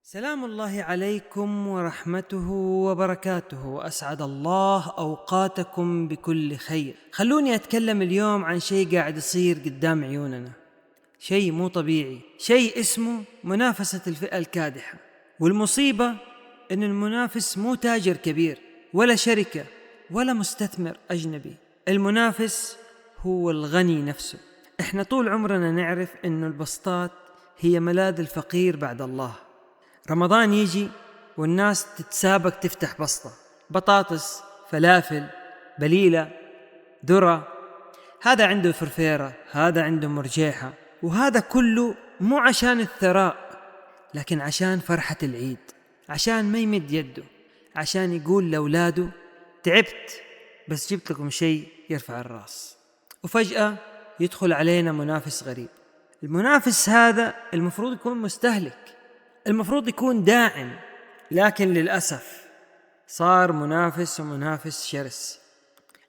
سلام الله عليكم ورحمته وبركاته، وأسعد الله أوقاتكم بكل خير. خلوني أتكلم اليوم عن شيء قاعد يصير قدام عيوننا، شيء مو طبيعي، شيء اسمه منافسة الفئة الكادحة. والمصيبة إن المنافس مو تاجر كبير ولا شركة ولا مستثمر أجنبي، المنافس هو الغني نفسه. إحنا طول عمرنا نعرف إنه البسطات هي ملاذ الفقير بعد الله. رمضان يجي والناس تتسابق تفتح بسطة، بطاطس، فلافل، بليلة، ذرة، هذا عنده فرفيرة، هذا عنده مرجيحة، وهذا كله مو عشان الثراء، لكن عشان فرحة العيد، عشان ما يمد يده، عشان يقول لأولاده تعبت بس جبت لكم شيء يرفع الراس. وفجأة يدخل علينا منافس غريب. المنافس هذا المفروض يكون مستهلك، المفروض يكون داعم، لكن للأسف صار منافس، ومنافس شرس.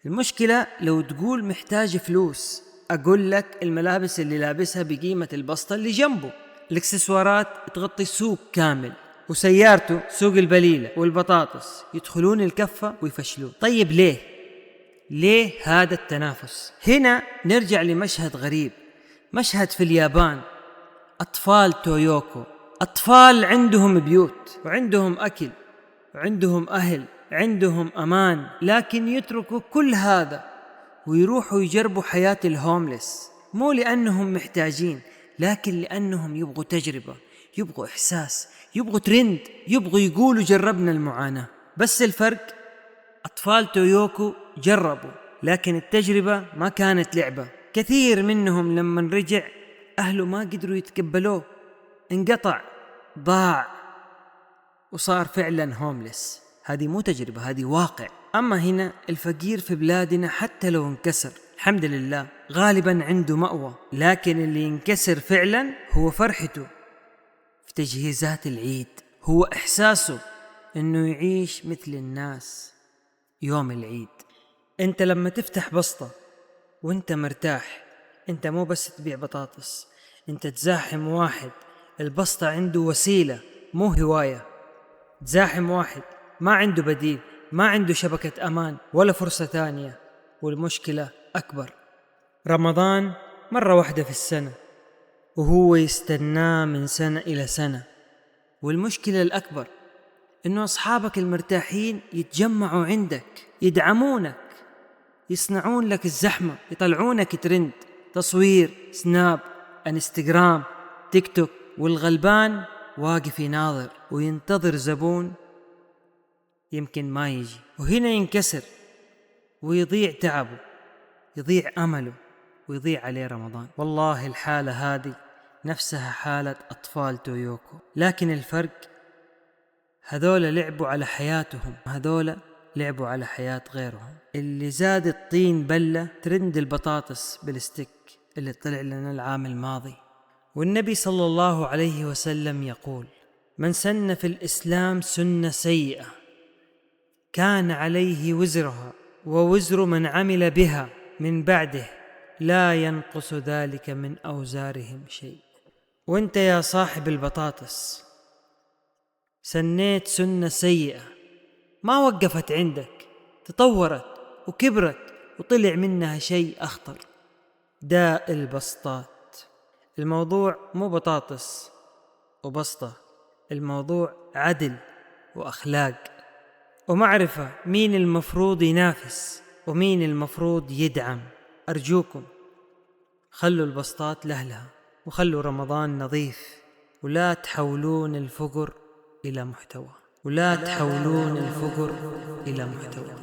المشكلة لو تقول محتاج فلوس، أقول لك الملابس اللي لابسها بقيمة البسطة اللي جنبه، الاكسسوارات تغطي السوق كامل، وسيارته سوق البليلة والبطاطس، يدخلون الكفة ويفشلون. طيب ليه هذا التنافس؟ هنا نرجع لمشهد غريب، مشهد في اليابان. أطفال تويوكو، أطفال عندهم بيوت وعندهم أكل وعندهم أهل، عندهم أمان، لكن يتركوا كل هذا ويروحوا يجربوا حياة الهوملس، مو لأنهم محتاجين، لكن لأنهم يبغوا تجربة، يبغوا إحساس، يبغوا ترند، يبغوا يقولوا جربنا المعاناة. بس الفرق أطفال تويوكو جربوا، لكن التجربة ما كانت لعبة. كثير منهم لما رجع أهله ما قدروا يتقبلوه، انقطع، ضاع، وصار فعلا هوملس. هذه مو تجربة، هذه واقع. أما هنا الفقير في بلادنا حتى لو انكسر، الحمد لله غالبا عنده مأوى، لكن اللي ينكسر فعلا هو فرحته في تجهيزات العيد، هو إحساسه إنه يعيش مثل الناس يوم العيد. أنت لما تفتح بسطة وانت مرتاح، انت مو بس تبيع بطاطس، انت تزاحم واحد البسطة عنده وسيلة مو هواية، تزاحم واحد ما عنده بديل، ما عنده شبكة أمان ولا فرصة تانية. والمشكلة أكبر، رمضان مرة واحدة في السنة وهو يستناه من سنة إلى سنة. والمشكلة الأكبر إنه أصحابك المرتاحين يتجمعوا عندك، يدعمونك، يصنعون لك الزحمة، يطلعونك ترند، تصوير، سناب، انستغرام، تيك توك، والغلبان واقف يناظر وينتظر زبون يمكن ما يجي. وهنا ينكسر ويضيع تعبه، يضيع أمله، ويضيع عليه رمضان. والله الحالة هذه نفسها حالة أطفال تويوكو، لكن الفرق هذول لعبوا على حياتهم، هذول لعبوا على حياة غيرهم. اللي زاد الطين بلة ترند البطاطس بالستيك اللي طلع لنا العام الماضي. والنبي صلى الله عليه وسلم يقول: من سن في الإسلام سنة سيئة كان عليه وزرها ووزر من عمل بها من بعده لا ينقص ذلك من أوزارهم شيء. وانت يا صاحب البطاطس سنيت سنة سيئة ما وقفت عندك، تطورت وكبرت وطلع منها شيء أخطر، داء البسطات. الموضوع مو بطاطس وبسطة، الموضوع عدل وأخلاق ومعرفة مين المفروض ينافس ومين المفروض يدعم. أرجوكم خلوا البسطات لأهلها، وخلوا رمضان نظيف، ولا تحولون الفقر إلى محتوى، ولا تحولون الفقر إلى محتوى.